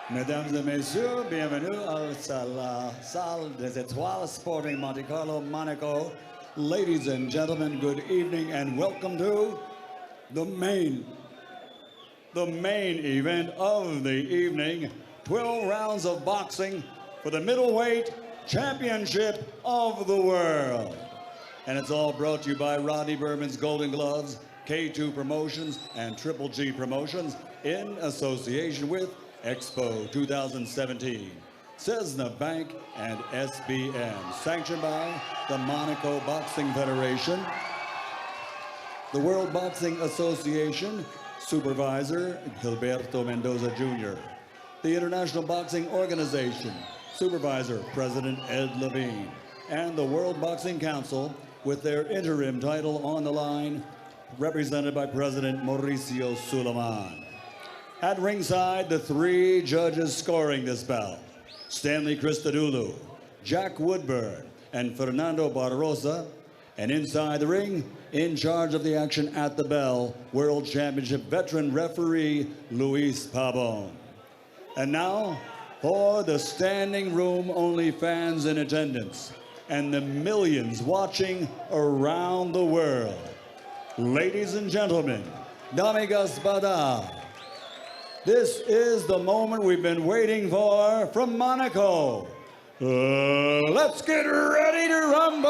Mesdames et messieurs, bienvenue à la salle des Étoiles Sporting Monte Carlo, Monaco. Ladies and gentlemen, good evening and welcome to the main event of the evening. 12 rounds of boxing for the middleweight championship of the world. And it's all brought to you by Rodney Berman's Golden Gloves, K2 Promotions, and Triple G Promotions in association with Expo 2017, Cesna Bank, and SBN, sanctioned by the Monaco Boxing Federation, the World Boxing Association, Supervisor Gilberto Mendoza Jr., the International Boxing Organization, Supervisor President Ed Levine, and the World Boxing Council with their interim title on the line, represented by President Mauricio Suleiman. At ringside, the three judges scoring this bout, Stanley Christodoulou, Jack Woodburn, and Fernando Barrosa. And inside the ring, in charge of the action at the bell, World Championship veteran referee Luis Pabon. And now, for the standing room only fans in attendance and the millions watching around the world. Ladies and gentlemen, dames et господа, this is the moment we've been waiting for from Monaco. Let's get ready to rumble!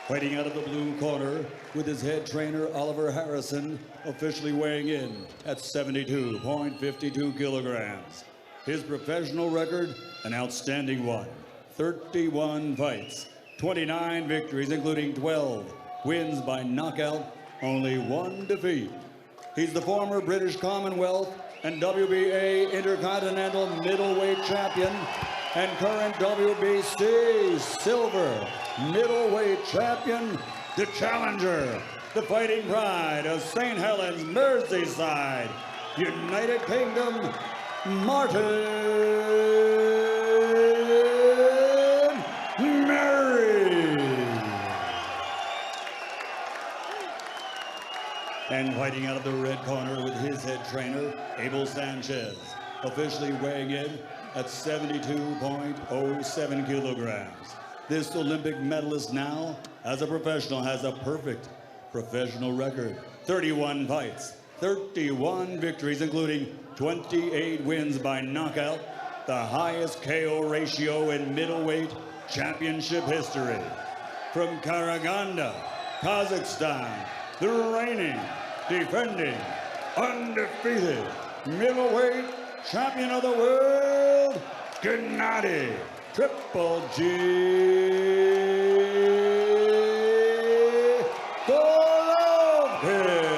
Fighting out of the blue corner with his head trainer Oliver Harrison, officially weighing in at 72.52 kilograms. His professional record, an outstanding one. 31 fights, 29 victories, including 12 wins by knockout, only 1 defeat. He's the former British Commonwealth and WBA Intercontinental Middleweight Champion and current WBC Silver Middleweight Champion, the challenger, the fighting pride of St. Helens, Merseyside, United Kingdom, Martin And fighting out of the red corner with his head trainer, Abel Sanchez, officially weighing in at 72.07 kilograms. This Olympic medalist now, as a professional, has a perfect professional record. 31 fights, 31 victories, including 28 wins by knockout, the highest KO ratio in middleweight championship history. From Karaganda, Kazakhstan, the reigning, defending, undefeated middleweight champion of the world, Gennady Triple G Golovkin.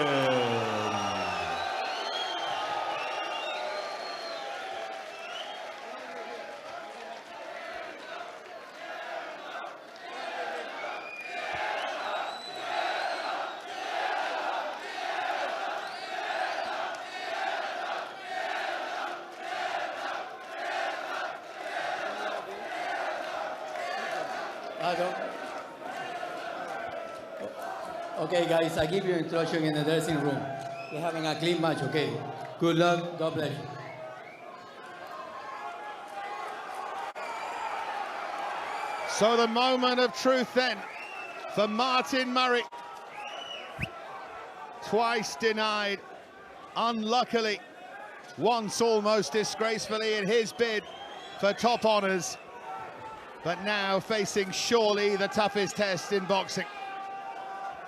Okay, guys, I give you instruction in the dressing room. We're having a clean match, okay? Good luck. God bless you. So the moment of truth then for Martin Murray. Twice denied, unluckily, once almost disgracefully in his bid for top honors, but now facing surely the toughest test in boxing.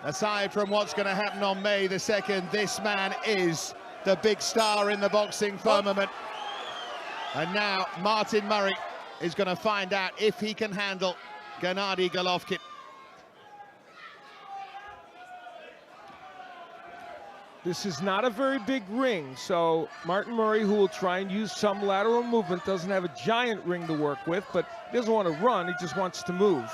Aside from what's going to happen on May the 2nd, this man is the big star in the boxing firmament. And now Martin Murray is going to find out if he can handle Gennady Golovkin. This is not a very big ring, so Martin Murray, who will try and use some lateral movement, doesn't have a giant ring to work with, but he doesn't want to run, he just wants to move.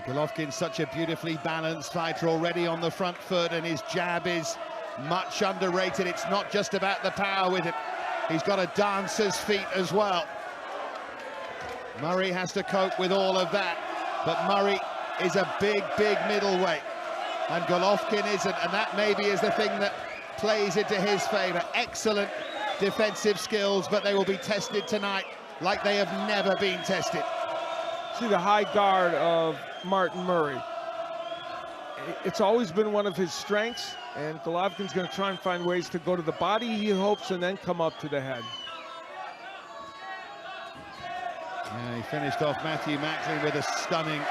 Golovkin's such a beautifully balanced fighter already on the front foot, and his jab is much underrated. It's not just about the power with it. He's got a dancer's feet as well. Murray has to cope with all of that, but Murray is a big, big middleweight. and Golovkin isn't, and that maybe is the thing that plays into his favor. Excellent defensive skills, but they will be tested tonight like they have never been tested. See the high guard of Martin Murray. It's always been one of his strengths, and Golovkin's going to try and find ways to go to the body, he hopes, and then come up to the head. Yeah, he finished off Matthew Macklin with a stunning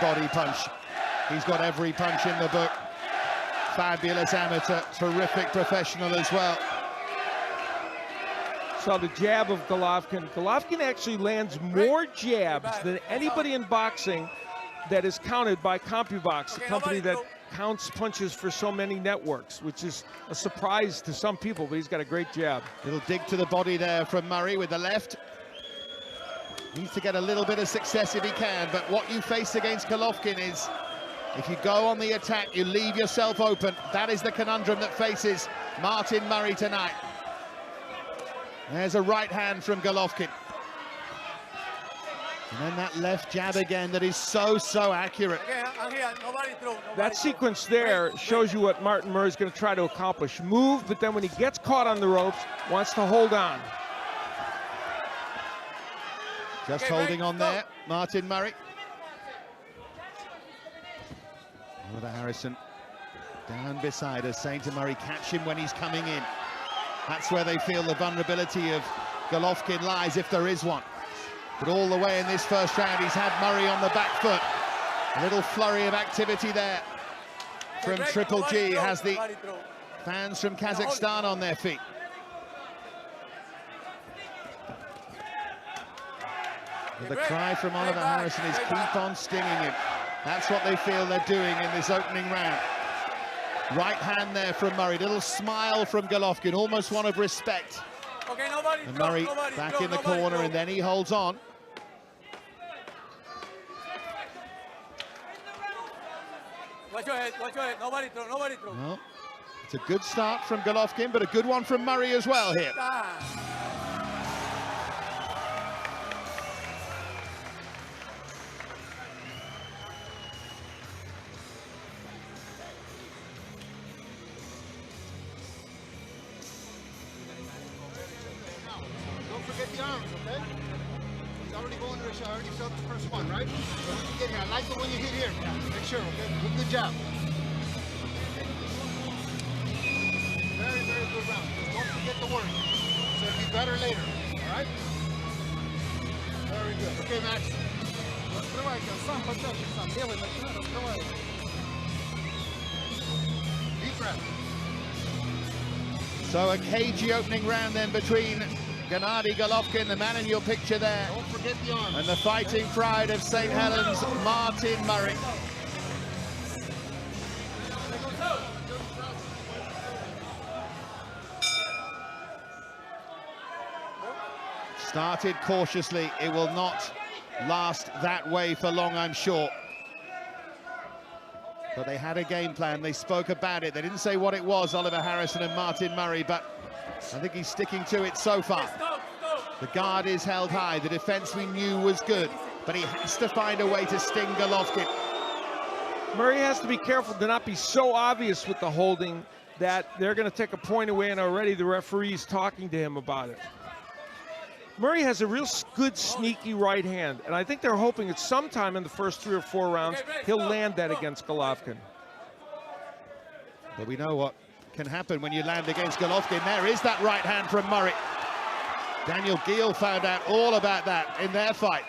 body punch. He's got every punch in the book. Fabulous amateur, terrific professional as well. Saw the jab of Golovkin. Golovkin actually lands more jabs than anybody in boxing that is counted by CompuBox, the company that counts punches for so many networks, which is a surprise to some people, but he's got a great jab. Little dig to the body there from Murray with the left. Needs to get a little bit of success if he can, but what you face against Golovkin is, if you go on the attack, you leave yourself open. That is the conundrum that faces Martin Murray tonight. There's a right hand from Golovkin. And then that left jab again that is so accurate. That sequence there shows you what Martin Murray's going to try to accomplish. Move, but then when he gets caught on the ropes, wants to hold on. Just holding on there, Martin Murray. Oliver Harrison down beside us, saying to Murray, catch him when he's coming in. That's where they feel the vulnerability of Golovkin lies, if there is one. But all the way in this first round, he's had Murray on the back foot. A little flurry of activity there from Triple G. Has the fans from Kazakhstan on their feet. The cry from Oliver Harrison is keep on stinging him. That's what they feel they're doing in this opening round. Right hand there from Murray. Little smile from Golovkin, almost one of respect. And Murray back in the corner, and then he holds on. Watch your head, nobody throw. Well, it's a good start from Golovkin, but a good one from Murray as well here. Don't forget the arms, okay? He's already going to the shot. I already felt the first one, right? So when you get here, I like the one you hit here. Make sure, okay? Good job. Very good round. Just don't forget the work. So it'll be better later, all right? Very good. Okay, Max. Раскрывайте, сам поддержи, сам. Левый начинай, раскрывай. Deep breath. So a cagey opening round then between Gennady Golovkin, the man in your picture there, Don't forget the arms. and the fighting pride of St. Helens, Martin Murray. Started cautiously, it will not last that way for long, I'm sure. But they had a game plan, they spoke about it. They didn't say what it was, Oliver Harrison and Martin Murray, but I think he's sticking to it so far. The guard is held high, the defense we knew was good, but he has to find a way to sting Golovkin. Murray has to be careful to not be so obvious with the holding that they're going to take a point away, and already the referee's talking to him about it. Murray has a real good sneaky right hand, and I think they're hoping that sometime in the first 3 or 4 rounds he'll land that against Golovkin. But we know what can happen when you land against Golovkin. There is that right hand from Murray. Daniel Giel found out all about that in their fight.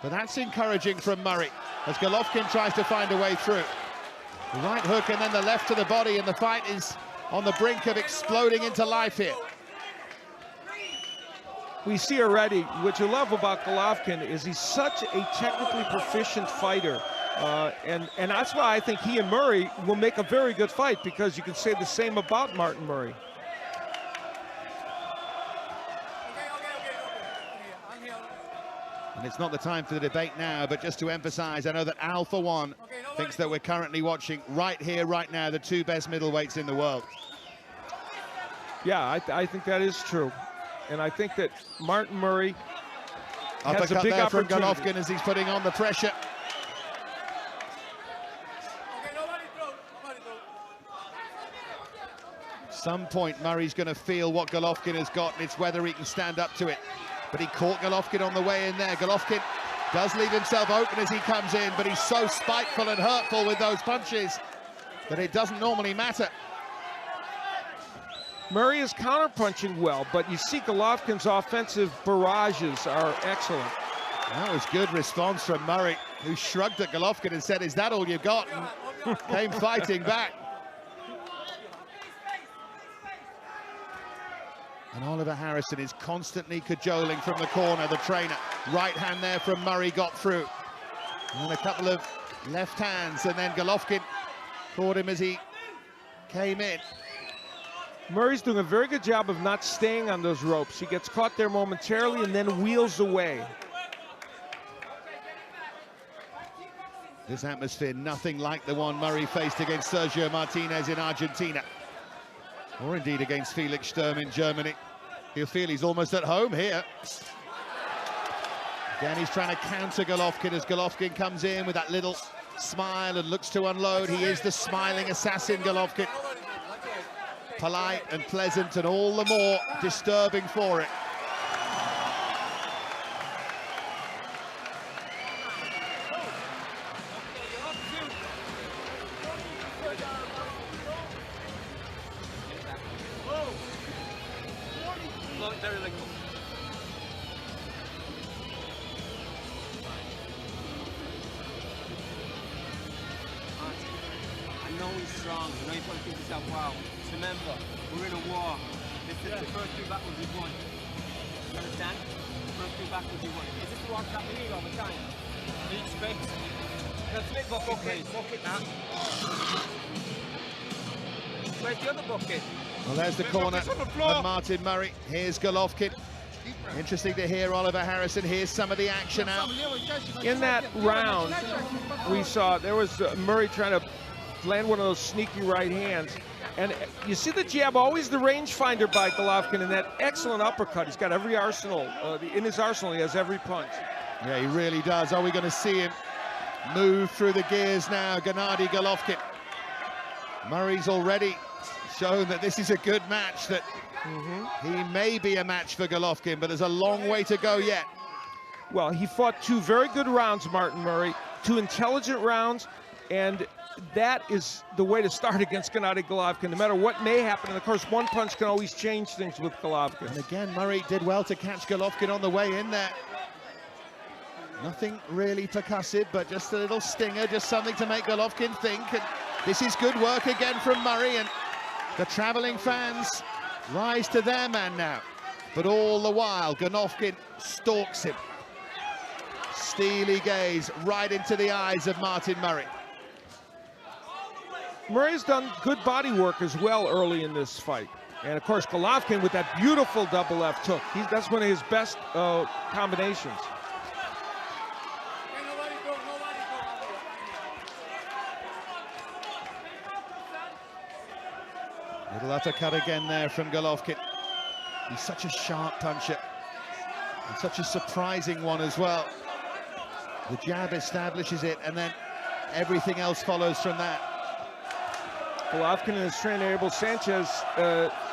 But that's encouraging from Murray as Golovkin tries to find a way through. The right hook and then the left to the body, and the fight is on the brink of exploding into life here. We see already, what you love about Golovkin is he's such a technically proficient fighter. And that's why I think he and Murray will make a very good fight, because you can say the same about Martin Murray. And it's not the time for the debate now, but just to emphasize, I know that Al, for one, thinks that we're currently watching right here, right now, the 2 best middleweights in the world. Yeah, I think that is true. And I think that Martin Murray has a Uppercut big there from opportunity. Golovkin as he's putting on the pressure. some point, Murray's going to feel what Golovkin has got, and it's whether he can stand up to it. But he caught Golovkin on the way in there. Golovkin does leave himself open as he comes in, but he's so spiteful and hurtful with those punches that it doesn't normally matter. Murray is counter-punching well, but you see Golovkin's offensive barrages are excellent. That was good response from Murray, who shrugged at Golovkin and said, "Is that all you've got?" And came fighting back. And Oliver Harrison is constantly cajoling from the corner, the trainer. Right hand there from Murray got through. And a couple of left hands, and then Golovkin caught him as he came in. Murray's doing a very good job of not staying on those ropes. He gets caught there momentarily and then wheels away. This atmosphere, nothing like the one Murray faced against Sergio Martinez in Argentina, or indeed against Felix Sturm in Germany. He'll feel he's almost at home here. Again, he's trying to counter Golovkin as Golovkin comes in with that little smile and looks to unload. He is the smiling assassin, Golovkin. Polite and pleasant, and all the more disturbing for it. I know he's strong. I know you probably think to yourself, wow. Remember, we're in a war. This is the first 2 battles we've won. You understand? The first 2 battles we won. Is this the World Cup we need all the time? Need space. Let's make bucket now. Where's the other bucket? Well, there's the corner of Martin Murray. Here's Golovkin. Interesting to hear Oliver Harrison. Here's some of the action out. In that round, we saw there was Murray trying to land one of those sneaky right hands. And you see the jab, always the rangefinder by Golovkin, and that excellent uppercut. He's got every arsenal. In his arsenal, he has every punch. Yeah, he really does. Are we going to see him move through the gears now? Gennady Golovkin. Murray's already shown that this is a good match, that he may be a match for Golovkin, but there's a long way to go yet. Well, he fought 2 very good rounds, Martin Murray, 2 intelligent rounds, and that is the way to start against Gennady Golovkin, no matter what may happen. And of course, one punch can always change things with Golovkin. And again, Murray did well to catch Golovkin on the way in there. Nothing really percussive, but just a little stinger, just something to make Golovkin think. And this is good work again from Murray, and the traveling fans rise to their man now. But all the while, Golovkin stalks him. Steely gaze right into the eyes of Martin Murray. Murray's done good body work as well early in this fight. And of course, Golovkin with that beautiful double left hook. That's one of his best combinations. Little uppercut again there from Golovkin. He's such a sharp puncher, and such a surprising one as well. The jab establishes it, and then everything else follows from that. Golovkin and his trainer Abel Sanchez.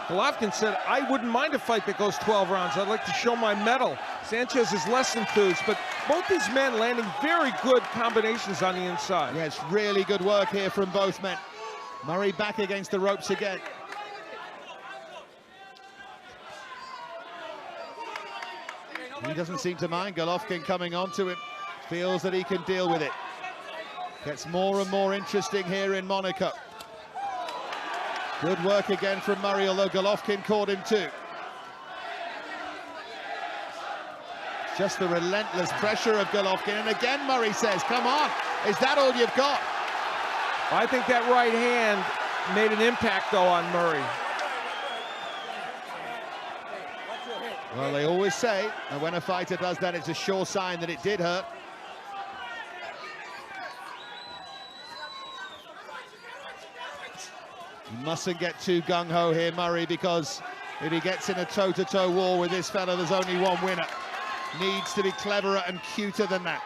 Golovkin said, "I wouldn't mind a fight that goes 12 rounds. I'd like to show my mettle." Sanchez is less enthused, but both these men landing very good combinations on the inside. Yeah, it's really good work here from both men. Murray back against the ropes again. He doesn't seem to mind Golovkin coming onto him. Feels that he can deal with it. Gets more and more interesting here in Monaco. Good work again from Murray, although Golovkin caught him too. Just the relentless pressure of Golovkin, and again Murray says, "Come on, is that all you've got?" I think that right hand made an impact though on Murray. Well, they always say that when a fighter does that, it's a sure sign that it did hurt. You mustn't get too gung-ho here, Murray, because if he gets in a toe-to-toe war with this fella, there's only one winner. Needs to be cleverer and cuter than that.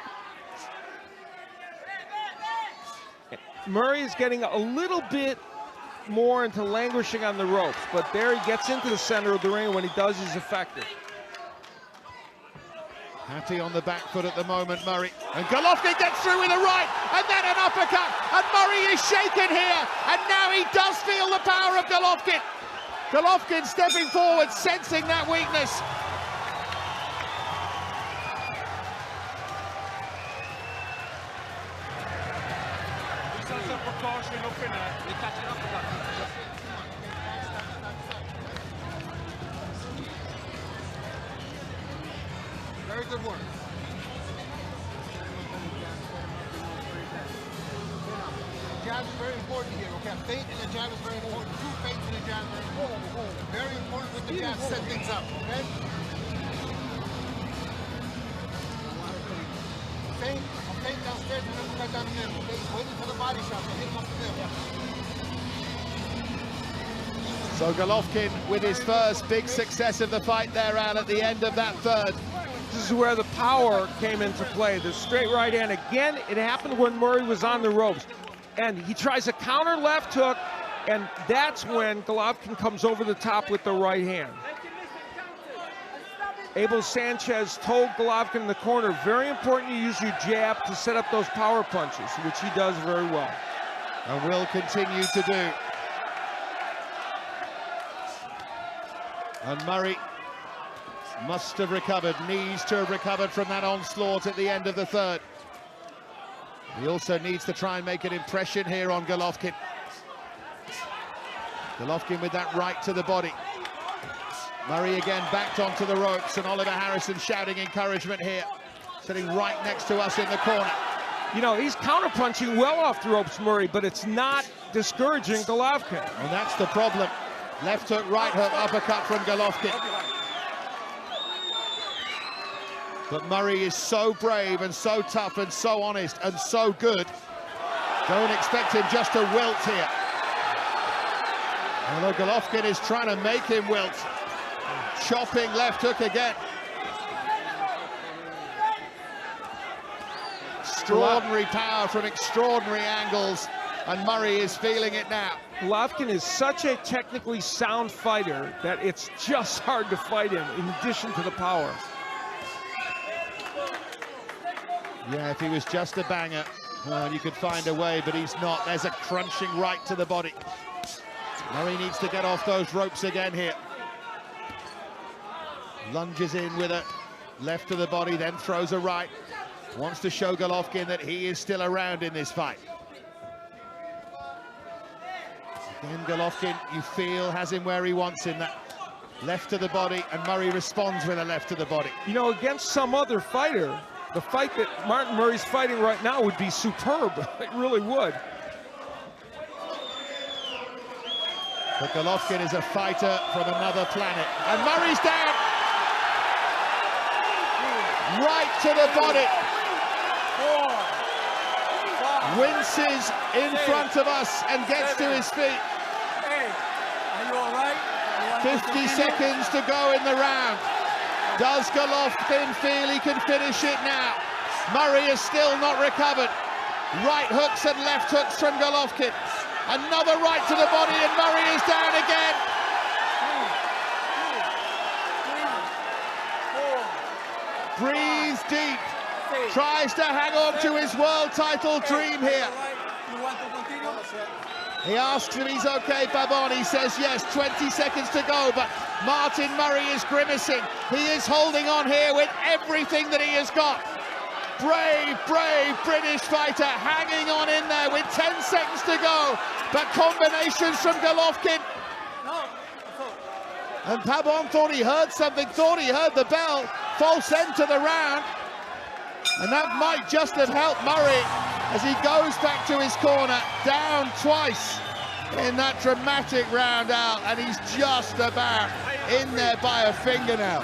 Murray is getting a little bit more into languishing on the ropes, but there he gets into the center of the ring. When he does, he's effective. Happy on the back foot at the moment, Murray. And Golovkin gets through with a right, and then an uppercut. And Murray is shaken here, and now he does feel the power of Golovkin. Golovkin stepping forward, sensing that weakness. Very good work. Jab is very important here, okay? A feint and a jab is very important. Two feints and a jab is very important. Very important with the jab, set things up, okay? A feint downstairs and an uppercut down the middle, okay? He's waiting for the body shot, so hit him up the middle. So Golovkin with his first big success of the fight there, Al, at the end of that third. This is where the power came into play. The straight right hand. Again, it happened when Murray was on the ropes. And he tries a counter left hook, and that's when Golovkin comes over the top with the right hand. Abel Sanchez told Golovkin in the corner, very important you use your jab to set up those power punches, which he does very well. And will continue to do. And Murray must have recovered, needs to have recovered from that onslaught at the end of the third. He also needs to try and make an impression here on Golovkin. Golovkin with that right to the body. Murray again backed onto the ropes, and Oliver Harrison shouting encouragement here, sitting right next to us in the corner. You know, he's counterpunching well off the ropes, Murray, but it's not discouraging Golovkin. And that's the problem. Left hook, right hook, uppercut from Golovkin. But Murray is so brave and so tough and so honest and so good. Don't expect him just to wilt here. Although Golovkin is trying to make him wilt. Chopping left hook again. Extraordinary power from extraordinary angles, and Murray is feeling it now. Golovkin is such a technically sound fighter that it's just hard to fight him, in addition to the power. Yeah, if he was just a banger, well, you could find a way, but he's not. There's a crunching right to the body. Murray needs to get off those ropes again here. Lunges in with a left to the body, then throws a right. Wants to show Golovkin that he is still around in this fight. Again, Golovkin, you feel, has him where he wants him. That left to the body, and Murray responds with a left to the body. You know, against some other fighter, the fight that Martin Murray's fighting right now would be superb. It really would. But Golovkin is a fighter from another planet. And Murray's down. Right to the body. Winces in front of us and gets to his feet. Hey, are you all right? 50 seconds to go in the round. Does Golovkin feel he can finish it now? Murray is still not recovered. Right hooks and left hooks from Golovkin. Another right to the body, and Murray is down again. 3, 4. Breathes deep. Tries to hang on to his world title dream here. You want to continue? He asks if he's okay, Babon. He says yes, 20 seconds to go, but Martin Murray is grimacing. He is holding on here with everything that he has got. Brave, brave British fighter hanging on in there with 10 seconds to go, but combinations from Golovkin. And Pabon thought he heard something, thought he heard the bell. False end to the round. And that might just have helped Murray as he goes back to his corner, down twice in that dramatic round out, and he's just about in there by a fingernail.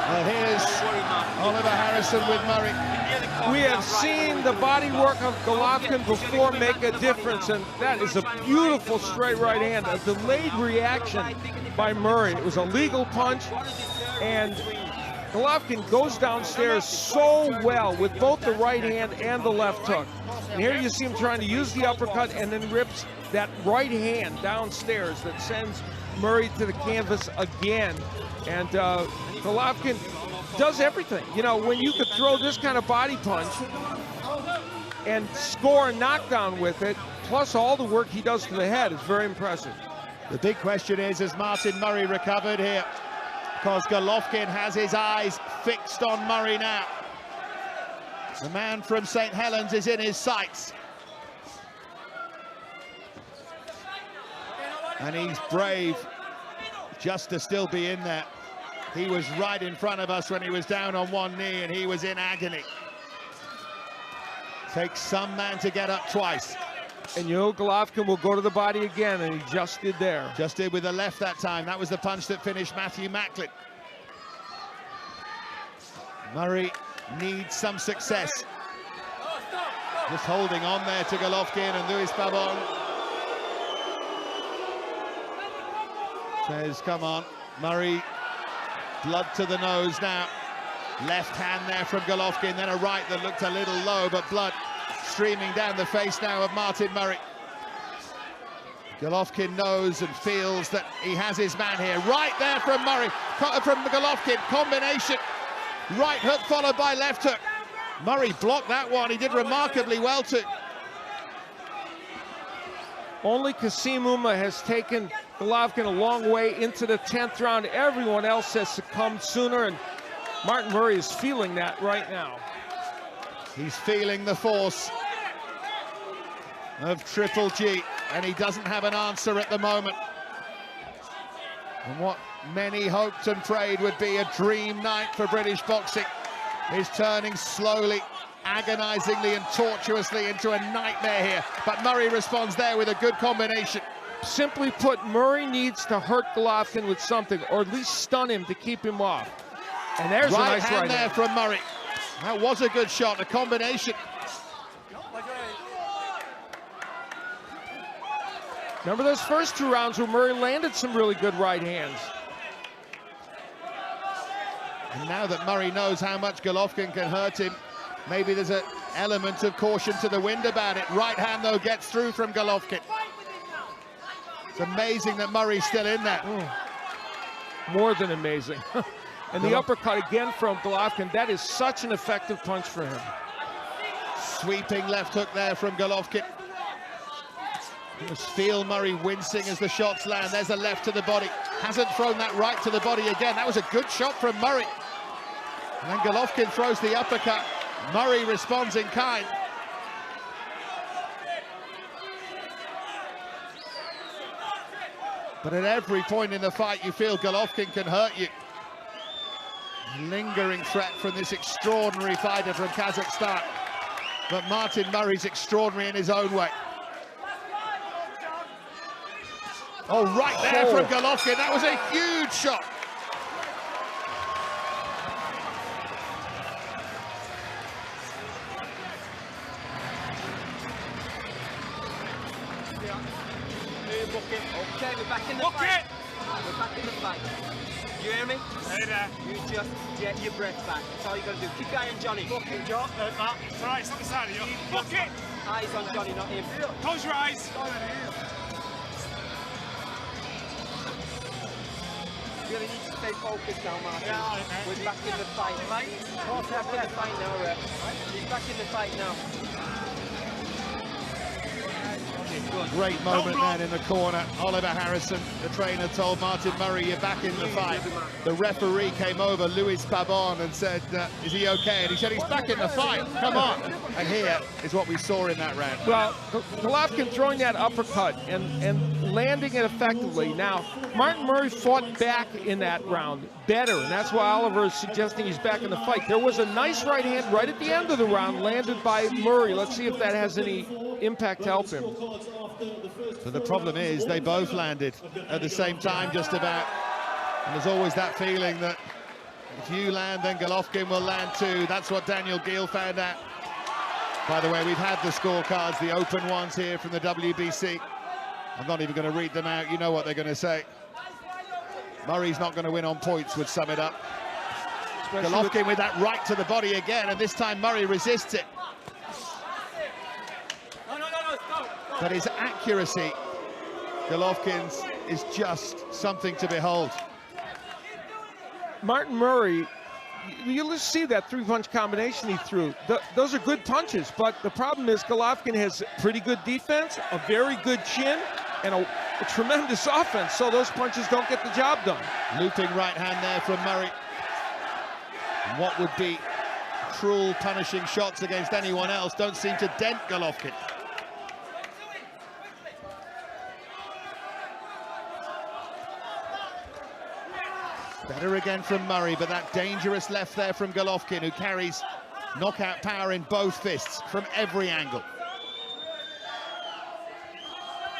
Well, here's Oliver Harrison with Murray. We have seen the body work of Golovkin before make a difference, and that is a beautiful straight right hand, a delayed reaction by Murray. It was a legal punch, and Golovkin goes downstairs so well with both the right hand and the left hook. And here you see him trying to use the uppercut and then rips that right hand downstairs that sends Murray to the canvas again. And Golovkin does everything. You know, when you could throw this kind of body punch and score a knockdown with it, plus all the work he does to the head, is very impressive. The big question is, has Martin Murray recovered here? Because Golovkin has his eyes fixed on Murray now. The man from St. Helens is in his sights. And he's brave just to still be in there. He was right in front of us when he was down on one knee and he was in agony. Takes some man to get up twice. And you know Golovkin will go to the body again, and he just did there. Just did with the left that time. That was the punch that finished Matthew Macklin. Murray needs some success. Just holding on there to Golovkin, and Luis Pabon says, come on, Murray, blood to the nose now. Left hand there from Golovkin, then a right that looked a little low, but blood streaming down the face now of Martin Murray. Golovkin knows and feels that he has his man here. Right there from Murray, from Golovkin, combination. Right hook followed by left hook. Murray blocked that one, he did remarkably well too. Only Kassim Ouma has taken Golovkin a long way into the 10th round. Everyone else has succumbed sooner, and Martin Murray is feeling that right now. He's feeling the force of Triple G, and he doesn't have an answer at the moment. And what many hoped and prayed would be a dream night for British boxing is turning slowly, agonizingly and tortuously into a nightmare here. But Murray responds there with a good combination. Simply put, Murray needs to hurt Golovkin with something, or at least stun him to keep him off. And there's a nice right hand there from Murray. That was a good shot, a combination. Remember those first two rounds where Murray landed some really good right hands. And now that Murray knows how much Golovkin can hurt him, maybe there's an element of caution to the wind about it. Right hand, though, gets through from Golovkin. It's amazing that Murray's still in there. More than amazing. And the uppercut again from Golovkin, that is such an effective punch for him. Sweeping left hook there from Golovkin. You must feel Murray wincing as the shots land. There's a left to the body. Hasn't thrown that right to the body again. That was a good shot from Murray. And then Golovkin throws the uppercut. Murray responds in kind. But at every point in the fight, you feel Golovkin can hurt you. Lingering threat from this extraordinary fighter from Kazakhstan. But Martin Murray's extraordinary in his own way. Oh, right there from Golovkin. That was a huge shot. Okay, we're back in the fight. We're back in the fight. You hear me? Hey there. You just get your breath back. That's all you got to do. Keep your eye on Johnny. Book it, John. Matt. It's all right, it's on the side of you. Book it. Eyes on Johnny, not him. Close your eyes. You really need to stay focused now, Martin. Yeah, all right, mate. We're back in the fight. We're back in the fight now, Rep. He's back in the fight now. Great moment then in the corner. Oliver Harrison, the trainer, told Martin Murray, you're back in the fight. The referee came over, Luis Pabon, and said, is he okay? And he said, he's back in the fight, come on. And here is what we saw in that round. Well, Golovkin throwing that uppercut and landing it effectively. Now, Martin Murray fought back in that round better, and that's why Oliver is suggesting he's back in the fight. There was a nice right hand right at the end of the round landed by Murray. Let's see if that has any impact to help him. But the problem is they both landed at the same time just about. And there's always that feeling that if you land, then Golovkin will land too. That's what Daniel Gill found out. By the way, we've had the scorecards, the open ones here from the WBC. I'm not even going to read them out. You know what they're going to say. Murray's not going to win on points would sum it up. Golovkin with that right to the body again, and this time Murray resists it. But his accuracy, Golovkin's, is just something to behold. Martin Murray, you'll just see that three-punch combination he threw. Those are good punches, but the problem is Golovkin has pretty good defense, a very good chin, and a tremendous offense, so those punches don't get the job done. Looping right hand there from Murray. And what would be cruel, punishing shots against anyone else don't seem to dent Golovkin. Better again from Murray, but that dangerous left there from Golovkin, who carries knockout power in both fists from every angle.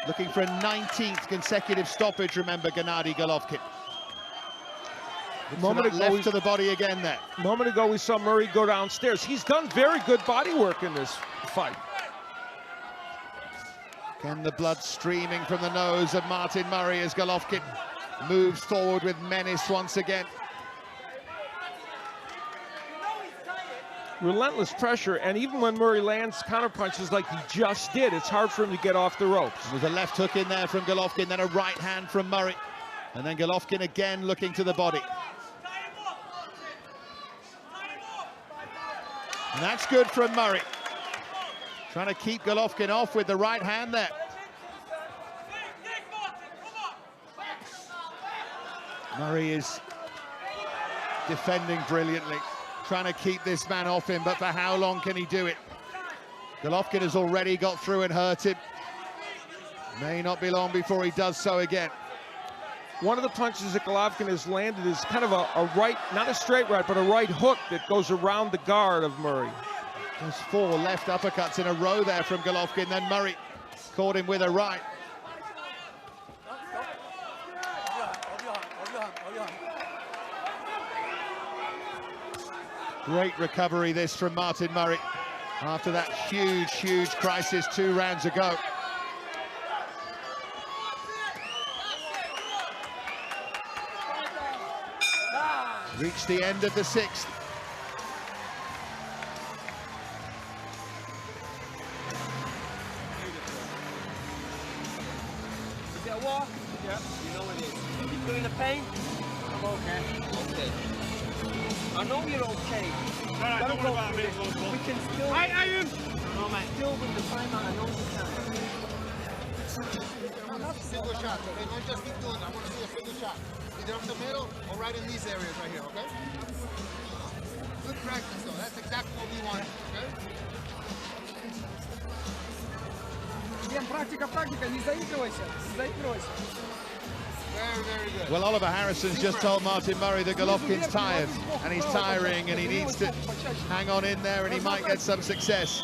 Looking for a 19th consecutive stoppage, remember, Gennady Golovkin. Left to the body again there. A moment ago, we saw Murray go downstairs. He's done very good body work in this fight. Again, the blood streaming from the nose of Martin Murray as Golovkin moves forward with menace once again. Relentless pressure, and even when Murray lands counter punches like he just did, it's hard for him to get off the ropes. There's a left hook in there from Golovkin, then a right hand from Murray. And then Golovkin again looking to the body. And that's good from Murray. Trying to keep Golovkin off with the right hand there. Murray is defending brilliantly, trying to keep this man off him, but for how long can he do it? Golovkin has already got through and hurt him. May not be long before he does so again. One of the punches that Golovkin has landed is kind of a right, not a straight right, but a right hook that goes around the guard of Murray. There's 4 left uppercuts in a row there from Golovkin, then Murray caught him with a right. Great recovery this from Martin Murray after that huge crisis 2 rounds ago. Reached the end of the 6th. Is it a war? Yeah. You know it is. You feeling the pain? I'm okay. Okay. I know you're okay. Alright, don't worry about me. We can still... No, man. Still with the time, I know you can. Single shot, okay? Don't just keep doing that. I want to see a single shot. Either up the middle or right in these areas right here, okay? Good practice, though. That's exactly what we want, okay? Практика, не заигрывайся, не заигрывайся. Very, very good. Well, Oliver Harrison's just told Martin Murray that Golovkin's tired, and he's tiring, and he needs to hang on in there, and he might get some success.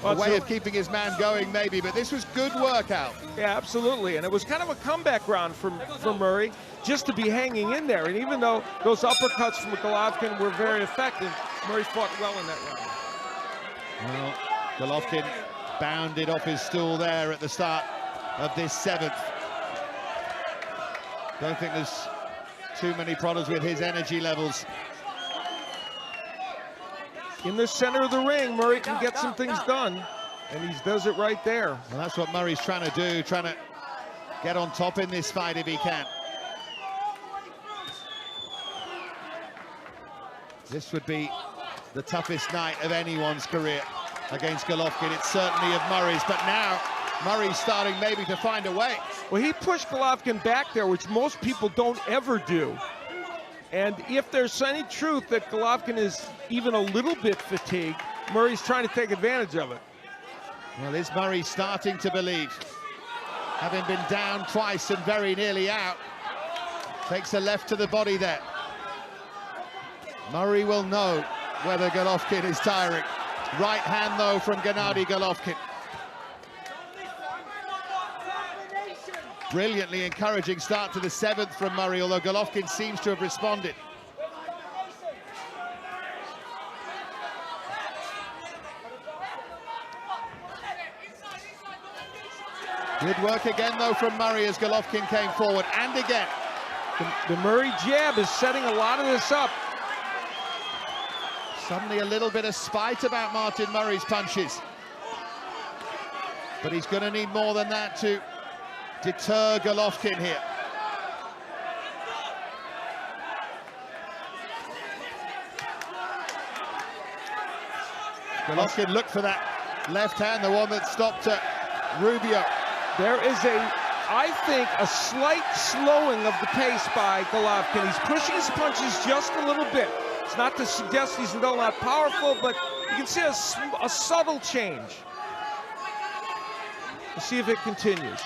A way of keeping his man going, maybe, but this was good workout. Yeah, absolutely, and it was kind of a comeback round for Murray, just to be hanging in there. And even though those uppercuts from Golovkin were very effective, Murray fought well in that round. Well, Golovkin bounded off his stool there at the start of this 7th. Don't think there's too many problems with his energy levels. In the center of the ring, Murray can get some things done, and he does it right there. Well, that's what Murray's trying to do, trying to get on top in this fight if he can. This would be the toughest night of anyone's career against Golovkin. It's certainly of Murray's, but now Murray's starting maybe to find a way. Well, he pushed Golovkin back there, which most people don't ever do. And if there's any truth that Golovkin is even a little bit fatigued, Murray's trying to take advantage of it. Well, is Murray starting to believe? Having been down twice and very nearly out. Takes a left to the body there. Murray will know whether Golovkin is tiring. Right hand, though, from Gennady Golovkin. Brilliantly encouraging start to the 7th from Murray, although Golovkin seems to have responded. Good work again, though, from Murray as Golovkin came forward, and again. The Murray jab is setting a lot of this up. Suddenly a little bit of spite about Martin Murray's punches. But he's going to need more than that to deter Golovkin here. Golovkin looked for that left hand, the one that stopped Rubio. There is I think, a slight slowing of the pace by Golovkin. He's pushing his punches just a little bit. It's not to suggest he's still not powerful, but you can see a subtle change. We'll see if it continues.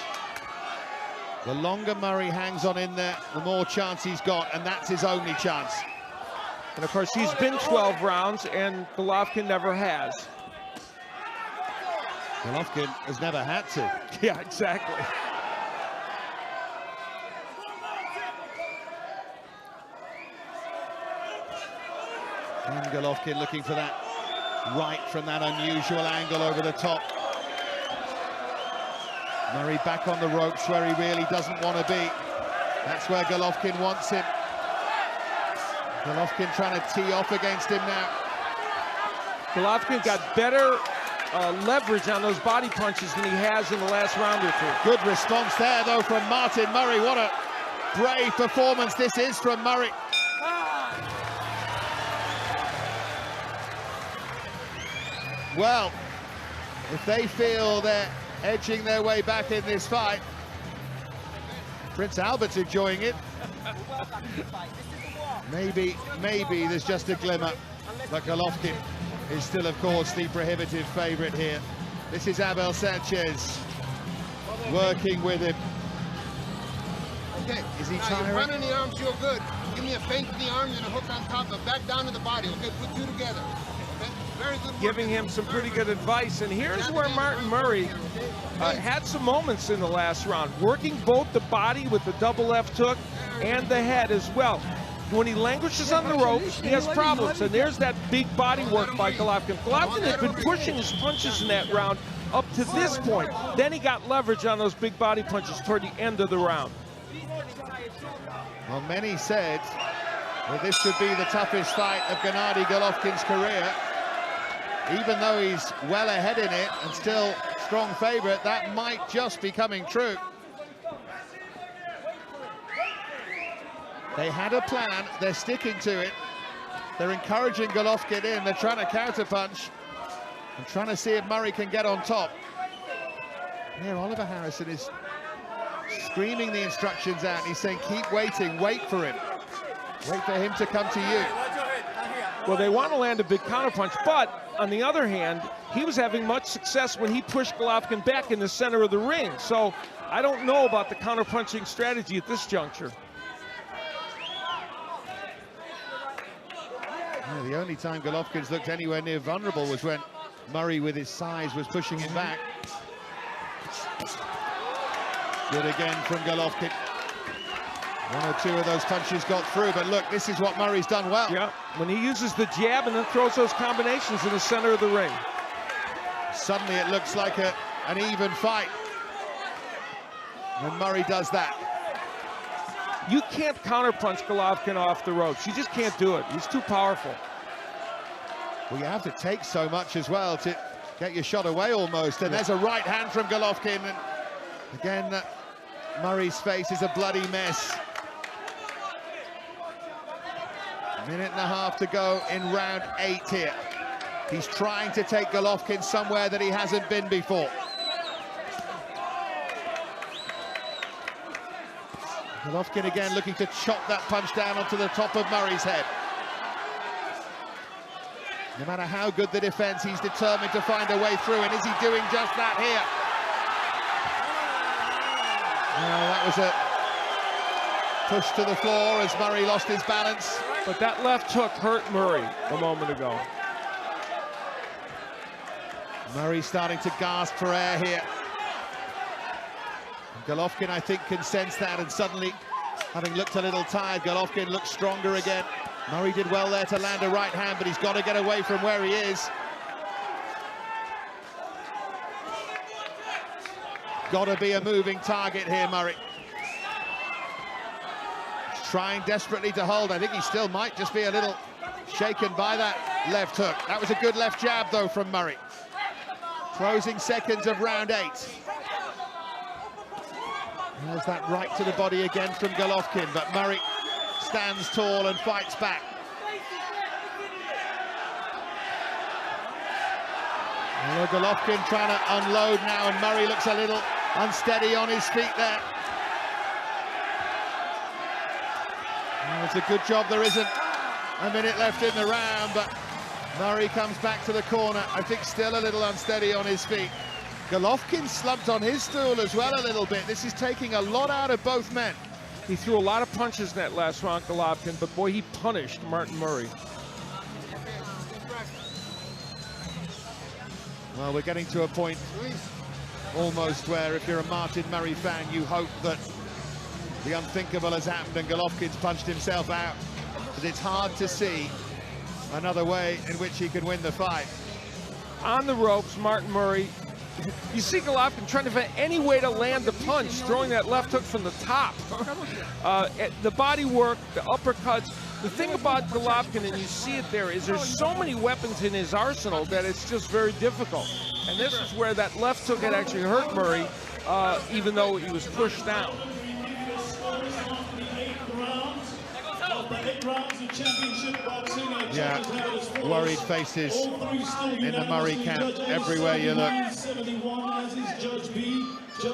The longer Murray hangs on in there, the more chance he's got, and that's his only chance. And of course, he's been 12 rounds, and Golovkin never has. Golovkin has never had to. Yeah, exactly. And Golovkin looking for that right from that unusual angle over the top. Murray back on the ropes where he really doesn't want to be. That's where Golovkin wants him. Golovkin trying to tee off against him now. Golovkin got better leverage on those body punches than he has in the last round or two. Good response there, though, from Martin Murray. What a brave performance this is from Murray. Well, if they feel they're edging their way back in this fight, Prince Albert's enjoying it. Maybe there's just a glimmer, but Golovkin is still, of course, the prohibitive favorite here. This is Abel Sanchez working with him. Okay. Is he now tiring? Your front and the arms feel good. Give me a feint in the arms and a hook on top, but back down to the body. Okay, put two together. Okay? Very good work. Giving him some pretty good advice. And here's where Martin Murray had some moments in the last round, working both the body with the double left hook and the head as well. When he languishes on the ropes, he has problems, and there's that big body work by Golovkin. Golovkin had been pushing his punches in that round up to this point. Then he got leverage on those big body punches toward the end of the round. Well, many said that this could be the toughest fight of Gennady Golovkin's career. Even though he's well ahead in it and still strong favorite, that might just be coming true. They had a plan, they're sticking to it. They're encouraging Golovkin in, they're trying to counterpunch and trying to see if Murray can get on top. Here, Oliver Harrison is screaming the instructions out. He's saying, keep waiting, wait for him. Wait for him to come to you. Well, they want to land a big counterpunch, but on the other hand, he was having much success when he pushed Golovkin back in the center of the ring. So I don't know about the counterpunching strategy at this juncture. Yeah, the only time Golovkin's looked anywhere near vulnerable was when Murray, with his size, was pushing him back. Good again from Golovkin. One or two of those punches got through, but look, this is what Murray's done well. Yeah, when he uses the jab and then throws those combinations in the center of the ring. Suddenly it looks like an even fight when Murray does that. You can't counterpunch Golovkin off the ropes. You just can't do it. He's too powerful. Well, you have to take so much as well to get your shot away almost. And there's a right hand from Golovkin. And again, Murray's face is a bloody mess. A minute and a half to go in round 8 here. He's trying to take Golovkin somewhere that he hasn't been before. Golovkin again looking to chop that punch down onto the top of Murray's head. No matter how good the defense, he's determined to find a way through, and is he doing just that here? No, that was a push to the floor as Murray lost his balance. But that left hook hurt Murray a moment ago. Murray starting to gasp for air here. Golovkin, I think, can sense that, and suddenly, having looked a little tired, Golovkin looks stronger again. Murray did well there to land a right hand, but he's got to get away from where he is. Got to be a moving target here, Murray. He's trying desperately to hold. I think he still might just be a little shaken by that left hook. That was a good left jab, though, from Murray. Closing seconds of round 8. There's that right to the body again from Golovkin, but Murray stands tall and fights back. Well, Golovkin trying to unload now, and Murray looks a little unsteady on his feet there. Well, it's a good job there isn't a minute left in the round, but Murray comes back to the corner. I think still a little unsteady on his feet. Golovkin slumped on his stool as well a little bit. This is taking a lot out of both men. He threw a lot of punches in that last round, Golovkin, but boy, he punished Martin Murray. Well, we're getting to a point almost where if you're a Martin Murray fan, you hope that the unthinkable has happened and Golovkin's punched himself out. But it's hard to see another way in which he can win the fight. On the ropes, Martin Murray, you see Golovkin trying to find any way to land the punch, throwing that left hook from the top. The body work, the uppercuts. The thing about Golovkin, and you see it there, is there's so many weapons in his arsenal that it's just very difficult. And this is where that left hook had actually hurt Murray, even though he was pushed down. Yeah, worried faces in the Murray camp everywhere you look. Oh,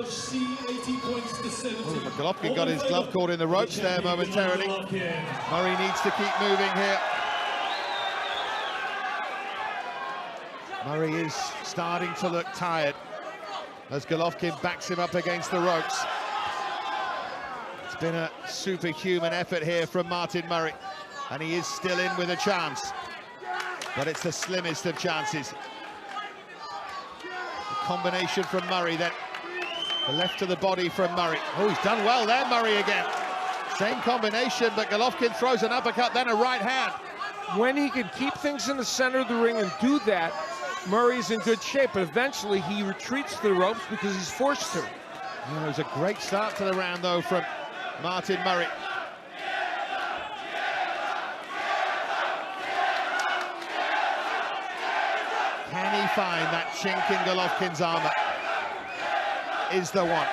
but Golovkin got his glove caught in the ropes there momentarily. Murray needs to keep moving here. Murray is starting to look tired as Golovkin backs him up against the ropes. It's been a superhuman effort here from Martin Murray, and he is still in with a chance, but it's the slimmest of chances. The combination from Murray, then the left to the body from Murray. Oh, he's done well there, Murray again. Same combination, but Golovkin throws an uppercut, then a right hand. When he can keep things in the center of the ring and do that, Murray's in good shape, but eventually he retreats to the ropes because he's forced to. It was a great start to the round, though, from Martin Murray. Can he find that chink in Golovkin's armor? Is the one.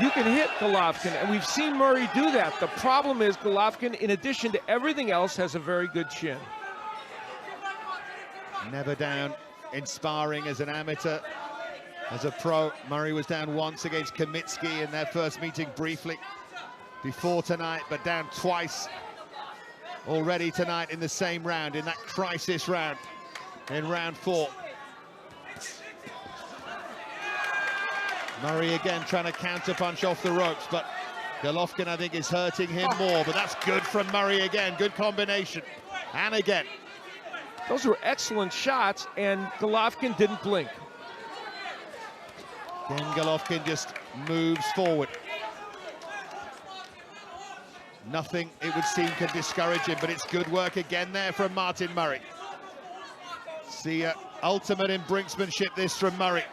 You can hit Golovkin, and we've seen Murray do that. The problem is Golovkin, in addition to everything else, has a very good chin. Never down in sparring as an amateur. As a pro, Murray was down once against Kamitsky in their first meeting briefly before tonight, but down twice already tonight in the same round, in that crisis round, in round 4. Murray again trying to counter-punch off the ropes, but Golovkin, I think, is hurting him more, but that's good from Murray again. Good combination. And again. Those were excellent shots, and Golovkin didn't blink. Then Golovkin just moves forward. Nothing, it would seem, can discourage him, but it's good work again there from Martin Murray. See, ultimate in brinksmanship, this from Murray.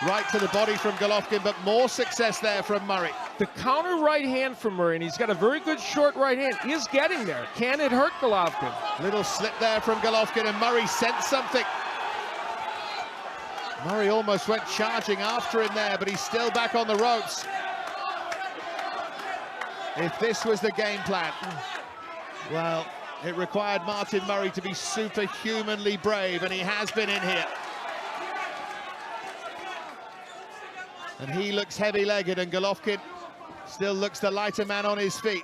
Right to the body from Golovkin, but more success there from Murray. The counter right hand from Murray, and he's got a very good short right hand. He is getting there. Can it hurt Golovkin? Little slip there from Golovkin, and Murray sent something. Murray almost went charging after him there, but he's still back on the ropes. If this was the game plan, well, it required Martin Murray to be superhumanly brave, and he has been in here. And he looks heavy-legged, and Golovkin still looks the lighter man on his feet.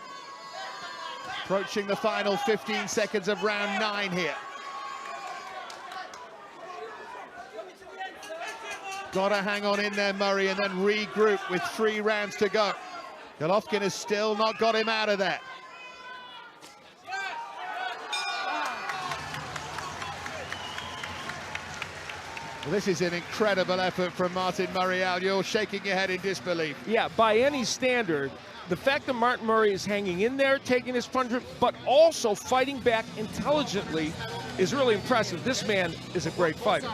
Approaching the final 15 seconds of round 9 here. Gotta hang on in there, Murray, and then regroup with 3 rounds to go. Golovkin has still not got him out of there. Well, this is an incredible effort from Martin Murray, Al. You're shaking your head in disbelief. Yeah, by any standard, the fact that Martin Murray is hanging in there, taking his punch, but also fighting back intelligently is really impressive. This man is a great fighter.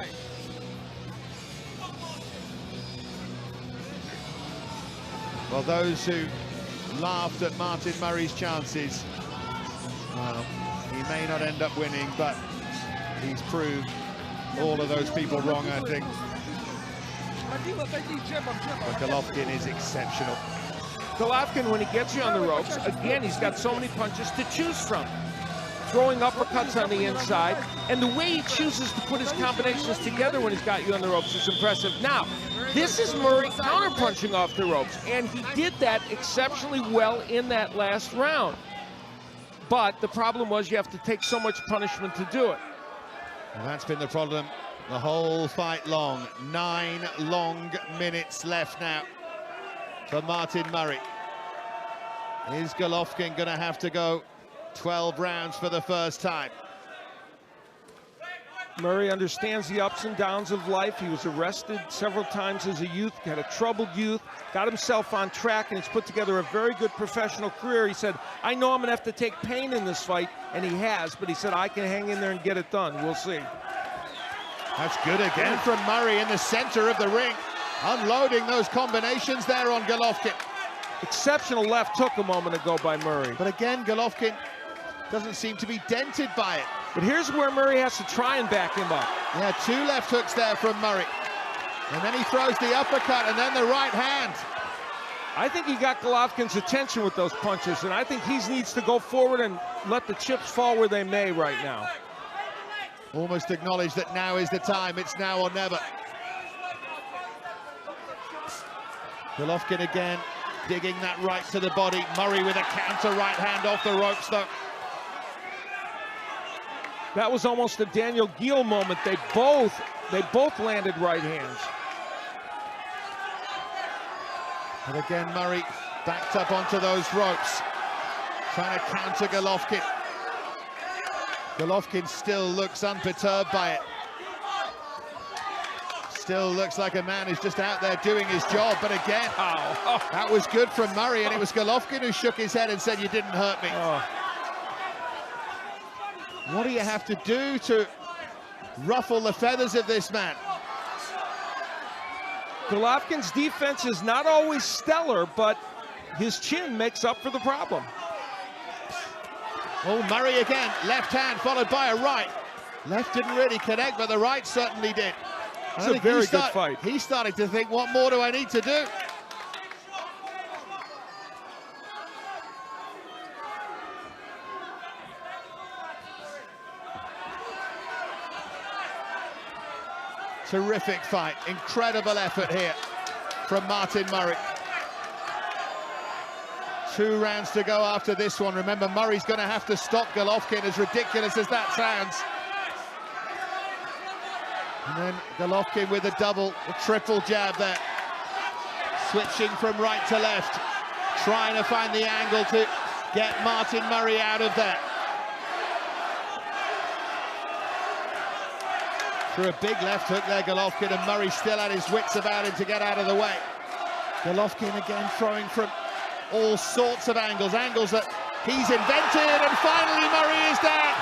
Well, those who laughed at Martin Murray's chances, well, he may not end up winning, but he's proved all of those people wrong, I think. But Golovkin is exceptional. Golovkin, when he gets you on the ropes, again, he's got so many punches to choose from. Throwing uppercuts on the inside, and the way he chooses to put his combinations together when he's got you on the ropes is impressive. Now, this is Murray counterpunching off the ropes, and he did that exceptionally well in that last round. But the problem was you have to take so much punishment to do it. Well, that's been the problem the whole fight long. 9 long minutes left now for Martin Murray. Is Golovkin going to have to go 12 rounds for the first time? Murray understands the ups and downs of life. He was arrested several times as a youth, had a troubled youth, got himself on track, and he's put together a very good professional career. He said, I know I'm going to have to take pain in this fight, and he has, but he said, I can hang in there and get it done. We'll see. That's good again from Murray in the center of the ring, unloading those combinations there on Golovkin. Exceptional left hook a moment ago by Murray. But again, Golovkin doesn't seem to be dented by it. But here's where Murray has to try and back him up. Yeah, 2 left hooks there from Murray. And then he throws the uppercut and then the right hand. I think he got Golovkin's attention with those punches, and I think he needs to go forward and let the chips fall where they may right now. Almost acknowledge that now is the time. It's now or never. Golovkin again, digging that right to the body. Murray with a counter right hand off the ropes, though. That was almost a Daniel Giel moment. They both landed right hands. And again, Murray backed up onto those ropes, trying to counter Golovkin. Golovkin still looks unperturbed by it. Still looks like a man who's just out there doing his job. But again, that was good from Murray, and it was Golovkin who shook his head and said, you didn't hurt me. What do you have to do to ruffle the feathers of this man? Golovkin's defense is not always stellar, but his chin makes up for the problem. Oh, Murray again, left hand followed by a right. Left didn't really connect, but the right certainly did. It's a very good fight. He's starting to think, what more do I need to do? Terrific fight, incredible effort here from Martin Murray. 2 rounds to go after this one. Remember, Murray's going to have to stop Golovkin, as ridiculous as that sounds. And then Golovkin with a double, a triple jab there. Switching from right to left, trying to find the angle to get Martin Murray out of there. Through a big left hook there, Golovkin, and Murray still had his wits about him to get out of the way. Golovkin again throwing from all sorts of angles that he's invented, and finally Murray is down.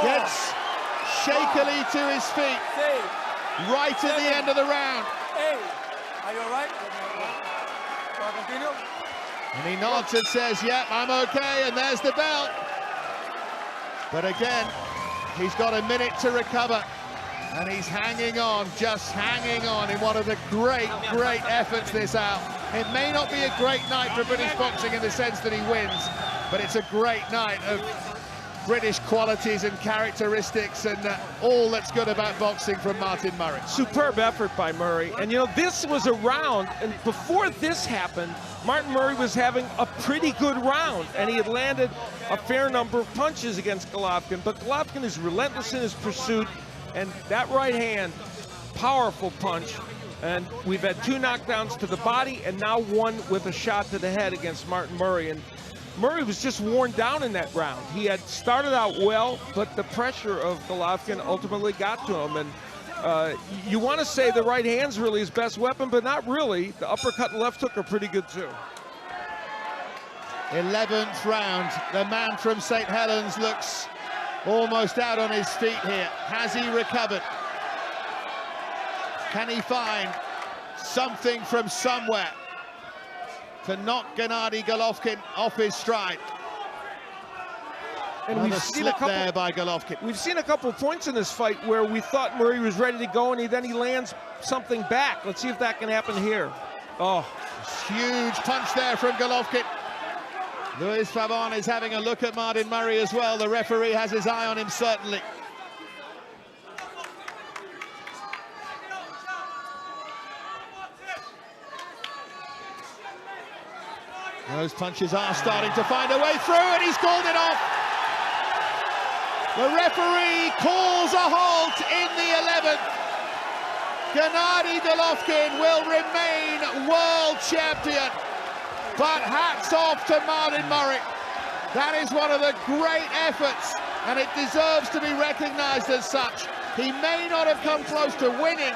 Gets shakily to his feet, right at the end of the round. Are you all right? Continue? And he nods and says, yep, I'm okay, and there's the belt. But again, he's got a minute to recover, and he's hanging on, just hanging on in one of the great efforts this out. It may not be a great night for British boxing in the sense that he wins, but it's a great night of British qualities and characteristics, and all that's good about boxing from Martin Murray. Superb effort by Murray. And you know, this was a round, and before this happened, Martin Murray was having a pretty good round, and he had landed a fair number of punches against Golovkin, but Golovkin is relentless in his pursuit, and that right hand, powerful punch. And we've had 2 knockdowns to the body, and now 1 with a shot to the head against Martin Murray. And Murray was just worn down in that round. He had started out well, but the pressure of Golovkin ultimately got to him. And you want to say the right hand's really his best weapon, but not really. The uppercut and left hook are pretty good too. 11th round. The man from St. Helens looks almost out on his feet here. Has he recovered? Can he find something from somewhere to knock Gennady Golovkin off his stride? And we've seen a couple there by Golovkin. We've seen a couple of points in this fight where we thought Murray was ready to go, and then he lands something back. Let's see if that can happen here. Oh, huge punch there from Golovkin. Luis Pavon is having a look at Martin Murray as well. The referee has his eye on him, certainly. Those punches are starting to find a way through, and he's called it off. The referee calls a halt in the 11th. Gennady Golovkin will remain world champion. But hats off to Martin Murray. That is one of the great efforts, and it deserves to be recognized as such. He may not have come close to winning,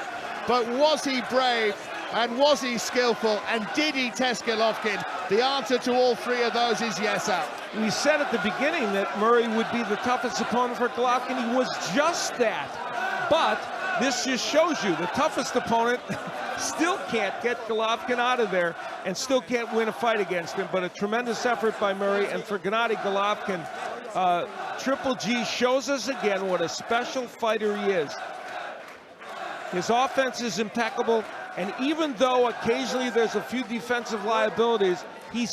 but was he brave, and was he skillful, and did he test Golovkin? The answer to all three of those is yes, Al. We said at the beginning that Murray would be the toughest opponent for Golovkin. He was just that. But this just shows you the toughest opponent still can't get Golovkin out of there and still can't win a fight against him. But a tremendous effort by Murray, and for Gennady Golovkin, Triple G shows us again what a special fighter he is. His offense is impeccable, and even though occasionally there's a few defensive liabilities, he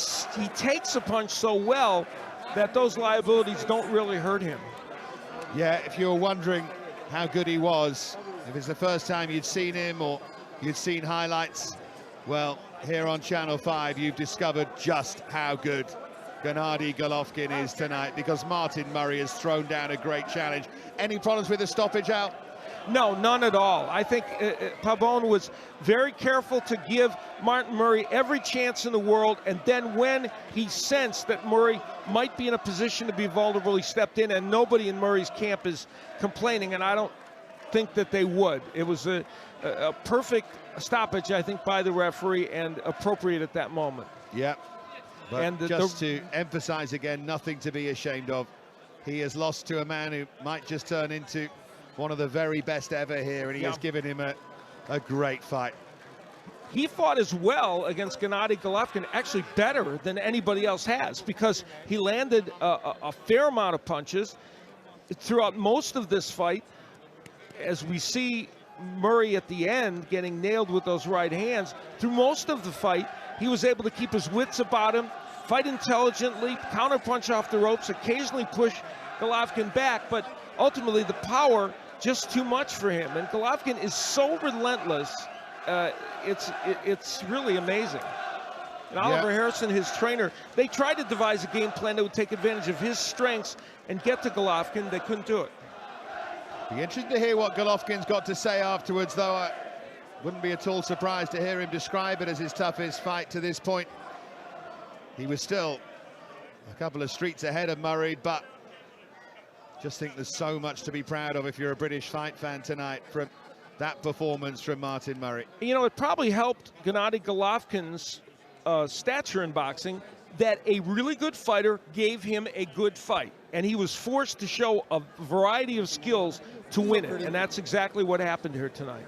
takes a punch so well that those liabilities don't really hurt him. Yeah, if you were wondering how good he was, if it's the first time you'd seen him or you'd seen highlights, well, here on Channel 5, you've discovered just how good Gennady Golovkin is tonight, because Martin Murray has thrown down a great challenge. Any problems with the stoppage, Al? No, none at all. I think Pavon was very careful to give Martin Murray every chance in the world, and then when he sensed that Murray might be in a position to be vulnerable, he stepped in, and nobody in Murray's camp is complaining, and I don't think that they would. It was a perfect stoppage, I think, by the referee, and appropriate at that moment. Yeah, but and just to emphasize again, nothing to be ashamed of. He has lost to a man who might just turn into one of the very best ever here, and he has given him a great fight. He fought as well against Gennady Golovkin, actually better than anybody else has, because he landed a fair amount of punches throughout most of this fight. As we see Murray at the end getting nailed with those right hands, through most of the fight, he was able to keep his wits about him, fight intelligently, counterpunch off the ropes, occasionally push Golovkin back, but ultimately the power just too much for him. And Golovkin is so relentless, it's really amazing. And Oliver Harrison, his trainer, they tried to devise a game plan that would take advantage of his strengths and get to Golovkin. They couldn't do it. Be interested to hear what Golovkin's got to say afterwards, though I wouldn't be at all surprised to hear him describe it as his toughest fight to this point. He was still a couple of streets ahead of Murray, but just think there's so much to be proud of if you're a British fight fan tonight from that performance from Martin Murray. You know, it probably helped Gennady Golovkin's stature in boxing that a really good fighter gave him a good fight, and he was forced to show a variety of skills to win it, and that's exactly what happened here tonight.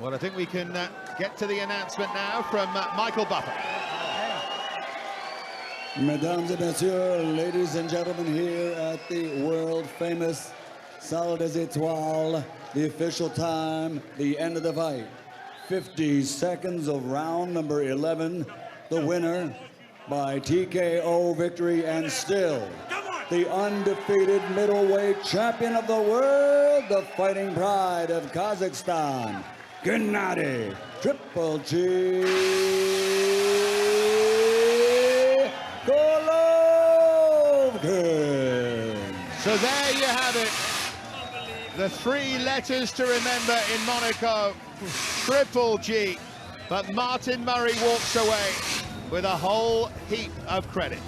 Well, I think we can get to the announcement now from Michael Buffer. Mesdames et messieurs, ladies and gentlemen, here at the world-famous Salle des Étoiles, the official time, the end of the fight. 50 seconds of round number 11. The winner by TKO victory, and still the undefeated middleweight champion of the world, the fighting pride of Kazakhstan, Gennady Triple G Golovkin. So there you have it. The three letters to remember in Monaco, Triple G. But Martin Murray walks away with a whole heap of credit.